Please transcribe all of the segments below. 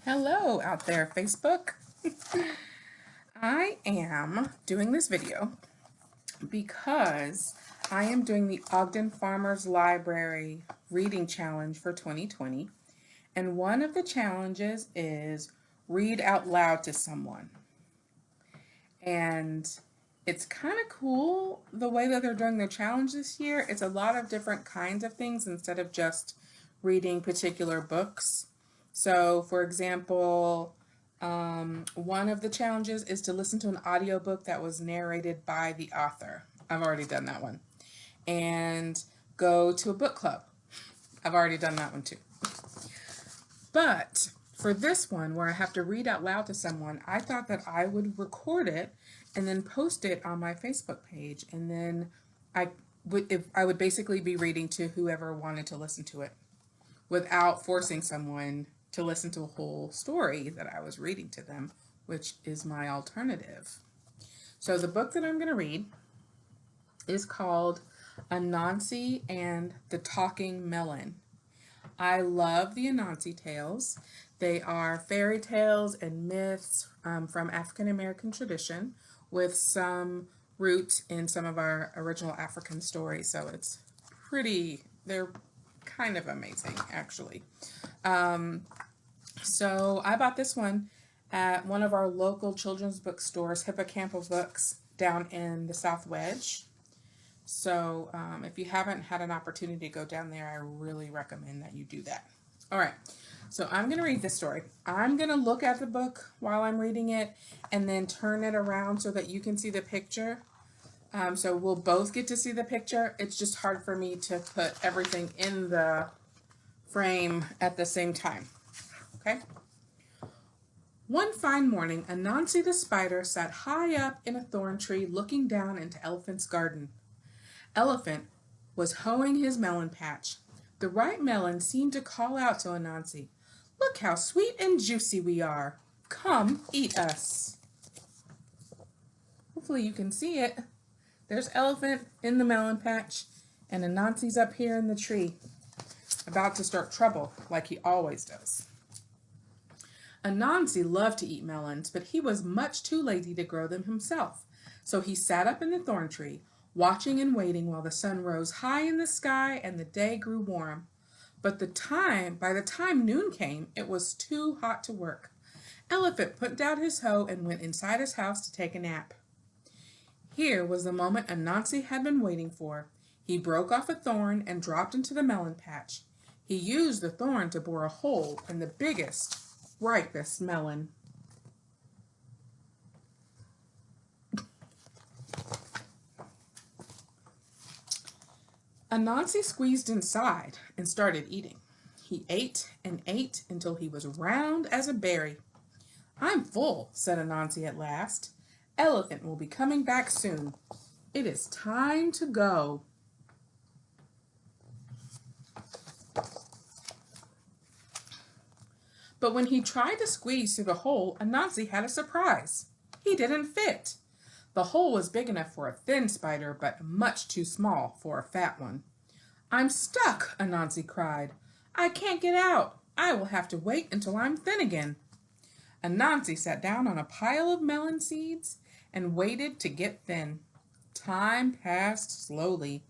Hello out there, Facebook. I am doing this video because I am doing the Ogden Farmers Library reading challenge for 2020. And one of the challenges is read out loud to someone. And it's kind of cool the way that they're doing their challenge this year. It's a lot of different kinds of things instead of just reading particular books. So, for example, one of the challenges is to listen to an audiobook that was narrated by the author. I've already done that one. And go to a book club. I've already done that one too. But for this one, where I have to read out loud to someone, I thought that I would record it and then post it on my Facebook page. And then I would basically be reading to whoever wanted to listen to it without forcing someone to listen to a whole story that I was reading to them, which is my alternative. So the book that I'm going to read is called Anansi and the Talking Melon. I love the Anansi tales. They are fairy tales and myths from African American tradition with some roots in some of our original African stories. So it's they're kind of amazing, actually. So I bought this one at one of our local children's bookstores, Hippocampal Books, down in the South Wedge. So if you haven't had an opportunity to go down there, I really recommend that you do that. All right, so I'm going to read this story. I'm going to look at the book while I'm reading it and then turn it around so that you can see the picture. So we'll both get to see the picture. It's just hard for me to put everything in the frame at the same time. Okay? One fine morning, Anansi the spider sat high up in a thorn tree looking down into Elephant's garden. Elephant was hoeing his melon patch. The ripe melon seemed to call out to Anansi, "Look how sweet and juicy we are. Come, eat us." Hopefully you can see it. There's Elephant in the melon patch, and Anansi's up here in the tree, about to start trouble like he always does. Anansi loved to eat melons, but he was much too lazy to grow them himself. So he sat up in the thorn tree, watching and waiting while the sun rose high in the sky and the day grew warm. But by the time noon came, it was too hot to work. Elephant put down his hoe and went inside his house to take a nap. Here was the moment Anansi had been waiting for. He broke off a thorn and dropped into the melon patch. He used the thorn to bore a hole in the biggest, ripest melon. Anansi squeezed inside and started eating. He ate and ate until he was round as a berry. "I'm full," said Anansi at last. "Elephant will be coming back soon. It is time to go." But when he tried to squeeze through the hole, Anansi had a surprise. He didn't fit. The hole was big enough for a thin spider, but much too small for a fat one. "I'm stuck," Anansi cried. "I can't get out. I will have to wait until I'm thin again." Anansi sat down on a pile of melon seeds and waited to get thin. Time passed slowly.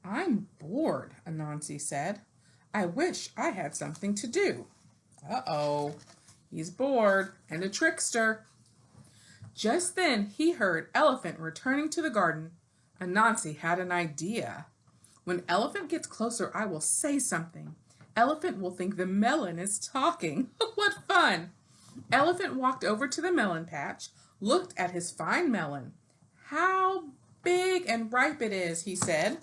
"I'm bored," Anansi said. "I wish I had something to do." Uh-oh, he's bored and a trickster. Just then he heard Elephant returning to the garden. Anansi had an idea. "When Elephant gets closer, I will say something. Elephant will think the melon is talking." What fun! Elephant walked over to the melon patch, looked at his fine melon. "How big and ripe it is," he said,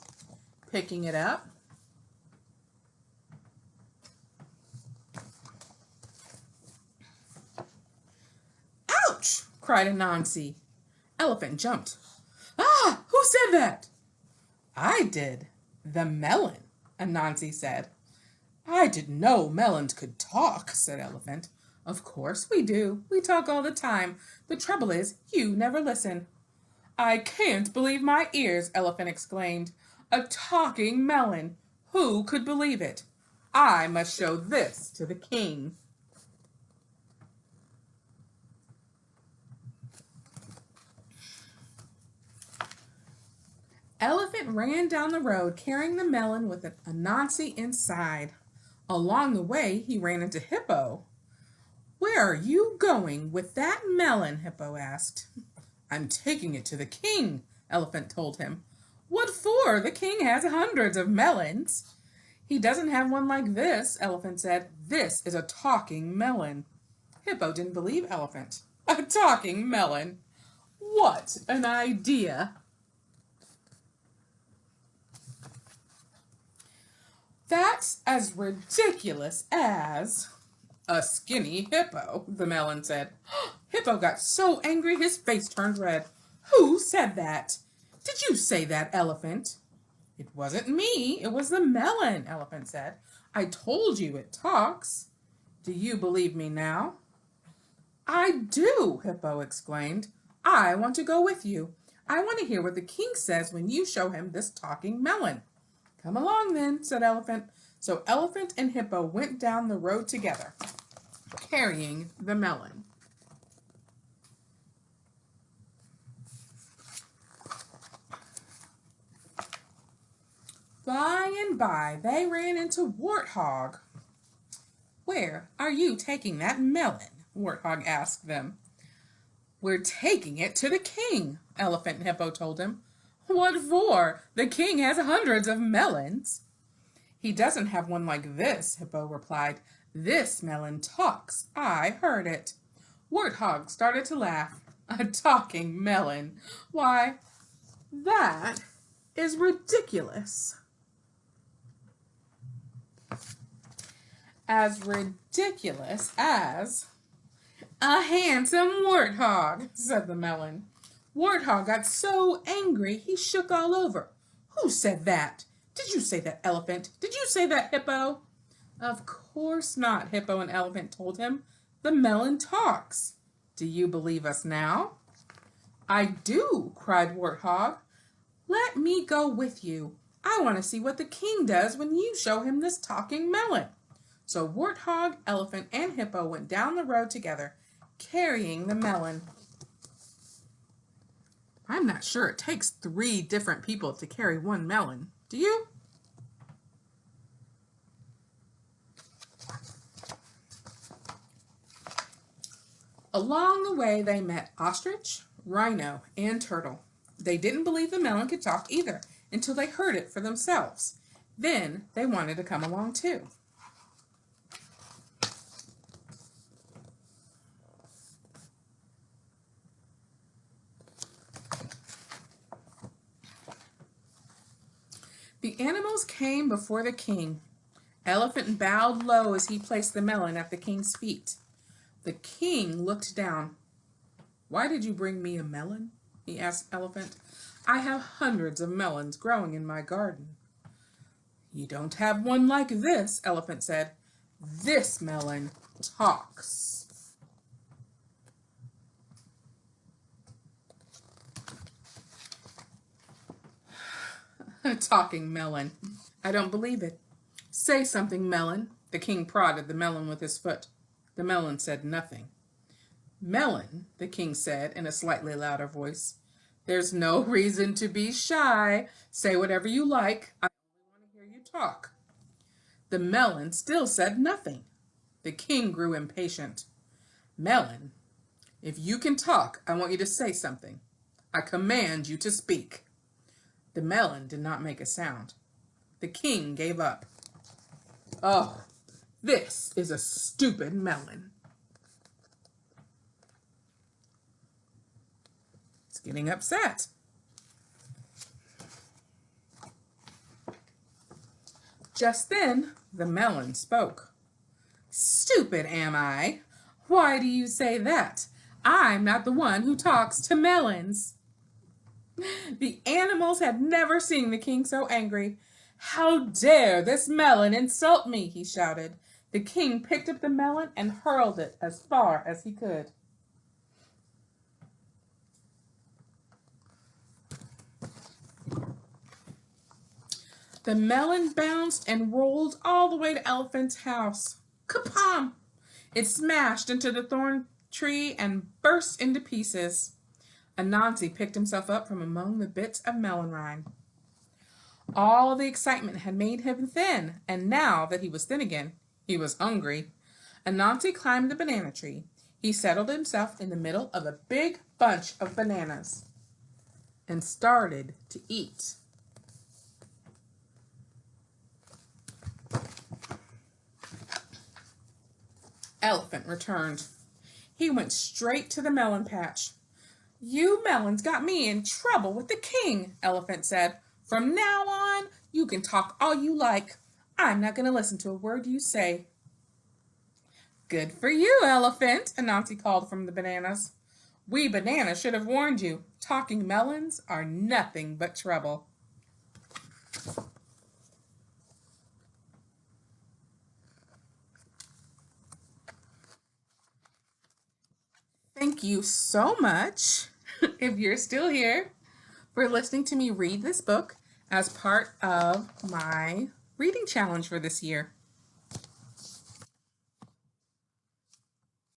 picking it up. "Ouch!" cried Anansi. Elephant jumped. "Ah, who said that?" "I did. The melon," Anansi said. "I didn't know melons could talk," said Elephant. "Of course we do. We talk all the time. The trouble is, you never listen." "I can't believe my ears," Elephant exclaimed. "A talking melon! Who could believe it? I must show this to the king." Elephant ran down the road carrying the melon with an Anansi inside. Along the way, he ran into Hippo. "Where are you going with that melon?" Hippo asked. "I'm taking it to the king," Elephant told him. "What for? The king has hundreds of melons." "He doesn't have one like this," Elephant said. "This is a talking melon." Hippo didn't believe Elephant. A talking melon. What an idea! "That's as ridiculous as a skinny hippo," the melon said. Hippo got so angry his face turned red. "Who said that? Did you say that, Elephant?" "It wasn't me, it was the melon," Elephant said. "I told you it talks. Do you believe me now?" "I do," Hippo exclaimed. "I want to go with you. I want to hear what the king says when you show him this talking melon." "Come along then," said Elephant. So Elephant and Hippo went down the road together, carrying the melon. By and by, they ran into Warthog. "Where are you taking that melon?" Warthog asked them. "We're taking it to the king," Elephant and Hippo told him. "What for? The king has hundreds of melons." "He doesn't have one like this," Hippo replied. "This melon talks. I heard it." Warthog started to laugh. "A talking melon. Why, that is ridiculous." "As ridiculous as a handsome warthog," said the melon. Warthog got so angry he shook all over. "Who said that? Did you say that, Elephant? Did you say that, Hippo?" "Of course not," Hippo and Elephant told him. "The melon talks. Do you believe us now?" "I do," cried Warthog. "Let me go with you. I want to see what the king does when you show him this talking melon." So Warthog, Elephant, and Hippo went down the road together, carrying the melon. I'm not sure it takes 3 different people to carry one melon. Do you? Along the way, they met Ostrich, Rhino, and Turtle. They didn't believe the melon could talk either until they heard it for themselves. Then they wanted to come along too. The animals came before the king. Elephant bowed low as he placed the melon at the king's feet. The king looked down. "Why did you bring me a melon?" he asked Elephant. "I have hundreds of melons growing in my garden." "You don't have one like this," Elephant said. "This melon talks." A talking melon. I don't believe it. "Say something, melon." The king prodded the melon with his foot. The melon said nothing. "Melon," the king said in a slightly louder voice, "there's no reason to be shy. Say whatever you like. I only want to hear you talk." The melon still said nothing. The king grew impatient. "Melon, if you can talk, I want you to say something. I command you to speak." The melon did not make a sound. The king gave up. "Oh, this is a stupid melon." It's getting upset. Just then, the melon spoke. "Stupid, am I? Why do you say that? I'm not the one who talks to melons." The animals had never seen the king so angry. "How dare this melon insult me?" he shouted. The king picked up the melon and hurled it as far as he could. The melon bounced and rolled all the way to Elephant's house. Kapam! It smashed into the thorn tree and burst into pieces. Anansi picked himself up from among the bits of melon rind. All the excitement had made him thin, and now that he was thin again, he was hungry. Anansi climbed the banana tree. He settled himself in the middle of a big bunch of bananas and started to eat. Elephant returned. He went straight to the melon patch. "You melons got me in trouble with the king," Elephant said. "From now on, you can talk all you like. I'm not going to listen to a word you say." "Good for you, Elephant," Anansi called from the bananas. "We bananas should have warned you. Talking melons are nothing but trouble." Thank you so much, if you're still here, for listening to me read this book as part of my reading challenge for this year.